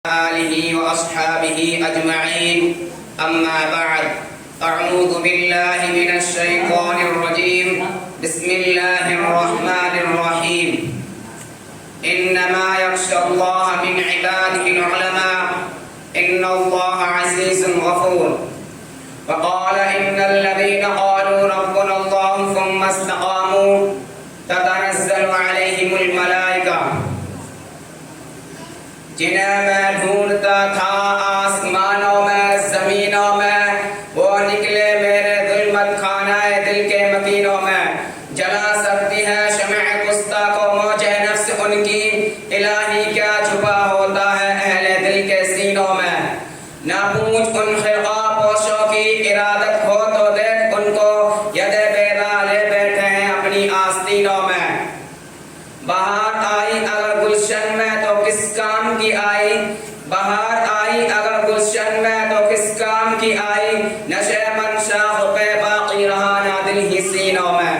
آله وأصحابه أجمعين أما بعد أعوذ بالله من الشيطان الرجيم بسم الله الرحمن الرحيم إنما يخشى الله من عباده العلماء إن الله عزيز غفور وقال إن الذين قالوا ربنا الله ثم استقاموا تتنزل عليهم الملائكة جنہیں میں ڈھونڈتا تھا آسمانوں میں زمینوں میں وہ نکلے میرے ظلمت خانہ دل کے مکینوں میں جلا سکتی ہے شمع گستہ کو موج نفس ان کی الہی کیا چھپا ہوتا ہے اہل دل کے سینوں میں نہ پوچھ ان خرقہ پوشوں کی ارادت ہو تو دیکھ ان کو ید بیدا لے بیٹھے ہیں اپنی آستینوں میں بہار آئی اگر گلشن میں تو کس کام کی آئی بہار آئی اگر گلشن میں تو کس کام کی آئی نشے من شاخ پہ باقی رہا نہ دل ہی سینوں میں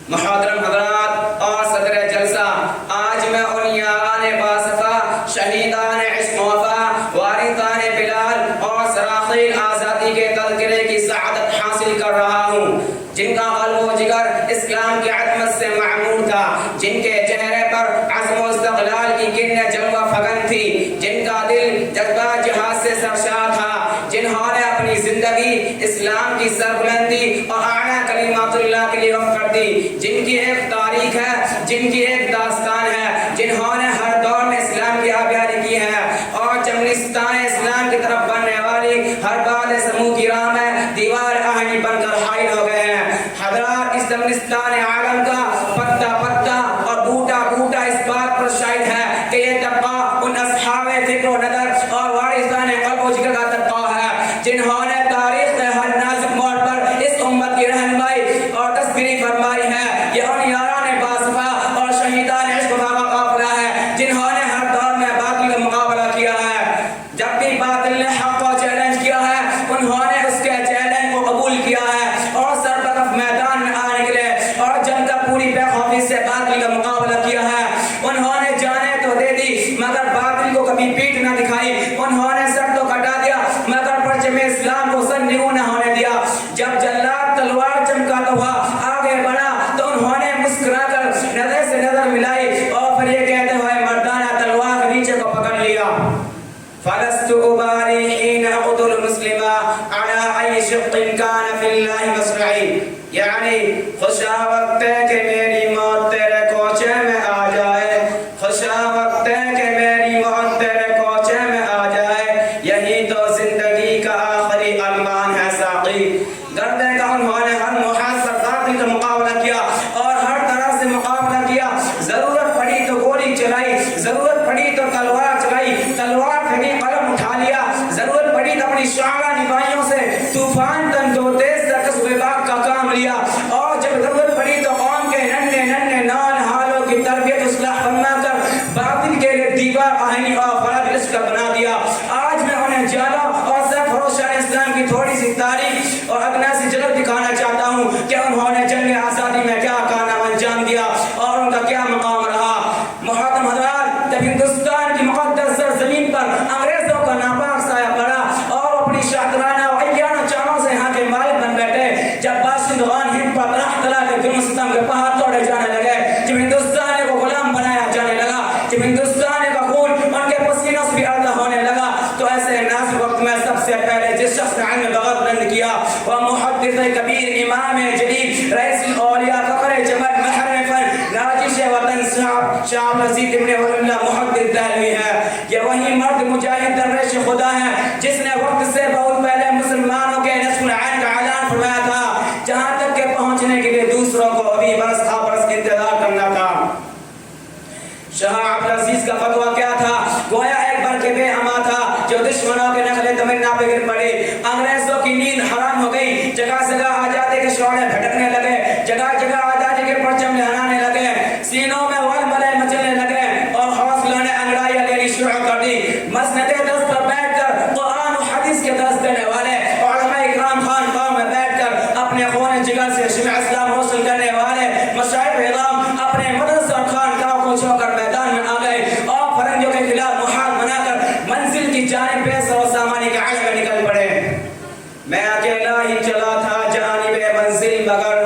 محترم حضرات اور صدر جلسہ آج میں ان یاران باصفا شہیدان عشق وفا وارثان بلال اور سراخیل آزادی کے تذکرے کی سعادت حاصل کر رہا ہوں جن کا قلب و جگر اسلام کی عظمت سے معمور تھا جن کے چہرے پر عزم و استقلال کی کرن جلوہ فگن تھی جن کا دل جذبہ جہاد سے سرشار تھا جنہوں نے اپنی زندگی اسلام کی سربلندی اور اعلیٰ کلمات اللہ کے لیے وقف کر دی جن کی ایک تاریخ ہے جن کی ایک داستان ہے جنہوں نے ہر دور میں اسلام کی آبیاری کی ہے اور چمنستان اسلام کی طرف بڑھنے والی ہر باد سمو کی راہ میں دیوار آہنی بن کر حائل ہو گئے ہیں حضرات اس چمنستان عالم کا پتا پتا اور بوٹا بوٹا اس بات پر شاہد ہے کہ یہ طبقہ ان اصحاب فکر و نظر اور وارثان قلب و جگر کا طبقہ ہے جنہوں نے تاریخ کے ہر نازک موڑ پر اس امت کی رہنمائی اور تذکری فرمائی ہے یہ ان یاران باصفا اور شہیدان عشق وفا کا قافلہ ہے جنہوں نے ہر دور میں باطل کا مقابلہ کیا ہے جب بھی باطل نے حق کو چیلنج کیا ہے انہوں نے اس کے چیلنج کو قبول کیا ہے اور سربرف میدان میں آ نکلے اور جن کا پوری بے خوفی سے باطل کا مقابلہ کیا ہے انہوں نے جانے تو دے دی مگر باطل کو کبھی پیٹ نہ دکھائی انہوں نے سر تو کٹا دیا مگر پرچم اسلام کو سر نگو نہ ہونے دیا جب جلاد تلوار چمکاتا ہوا آگے بڑھا تو انہوں نے مسکرا کر نظر سے نظر ملائی اور پھر یہ کہتے ہوئے مردانہ تلوار نیچے کو پکڑ لیا فلست أبالي حين أقتل مسلما على أي شق كان في الله مصرعي یعنی خوشا وقت ہے کہ میری موت تیرے کوچے میں آ جائے خوشا وقت ہے کہ میری موت تیرے کوچے میں آ جائے یہی تو زندگی کا آخری ارمان ہے ساقی گردے کا انہوں نے ہر محاذ پر باطل کا مقابلہ کیا اور ہر طرح سے مقابلہ کیا ضرورت پڑی تو گولی چلائی ضرورت پڑی تو تلوار چلائی تلوار پھینکی قلم اٹھا لیا ضرورت پڑی تو اپنی شعلہ نبائیوں سے طوفان تن دو تیز سرکس وباگ کا کام لیا اور جب ضرورت پڑی تو قوم کے ننھے ننھے نان حالوں کی تربیت اصلاح فرما کر باطل کے لیے دیوار آہنی اور فرد رشک بنا دیا آج میں انہیں جانا اور سر فروشان اسلام کی تھوڑی سی تاریخ اور ادنا سی جلد دکھانا چاہتا ہوں کہ انہوں نے جنگ آزادی میں کیا کارنامہ انجام دیا اور ان کا کیا مقام رہا محترم حضرات جب ہندوستان کی مقدس سرزمین پر انگریزوں کا ناپاک سایہ پڑا اور اپنی شاطرانہ و عیانہ چاروں سے یہاں کے مالک بن بیٹھے جب باشندگان ہند پر طرح طرح کے ظلم ستم کے پہاڑ توڑے جانے لگے جب ہندوستان کو غلام بنایا جانے لگا جب ہندوستان کا خون ان کے پسینوں سے بھی آدھا ہونے لگا تو ایسے نازک وقت میں سب سے پہلے جس شخص نے علم بغض بلند کیا وہ محدث کبیر امام جلیل رئیس الاولیاء فخر جمل محرم فن ناجش وطن شاہ رشید ابن ولی اللہ محدث دہلوی ہے یہ وہی مرد مجاہد درویش خدا ہے جس نے وقت سے بہت پہلے مسلمانوں کے نصف العین کا اعلان فرمایا تھا جہاں تک کہ پہنچنے کے لیے دوسروں کو ابھی برس تھا برس انتظار کرنا تھا شاہ عبدالعزیز کا فتویٰ کیا تھا گویا ایک بر کے بے اما تھا جو دشمنوں کے نخلے تمنا پہ گر پڑے انگریزوں کی نیند حرام ہو گئی جگہ جگہ آزادی کے شعلے بھٹکنے لگے جگہ جگہ آزادی کے پرچم لہرانے لگے سینوں میں ولولے مچلنے لگے اور حوصلوں نے انگڑائیاں لینی شروع کر دی مسند دست پر بیٹھ کر قرآن و حدیث کے درس دینے والے علماء اکرام خان قوم میں بیٹھ کر اپنے خون جگر سے شمع اسلام حاصل کرنے والے مشائخ اعظام اپنے مدرسہ اور خانقاہوں کو چھوڑ کر میدان میں آ گئے اور فرنگیوں کے خلاف محاذ بنا کی جانب بے سر و سامانی کے عالم میں نکل پڑے. میں اکیلا ہی چلا تھا جانب منزل مگر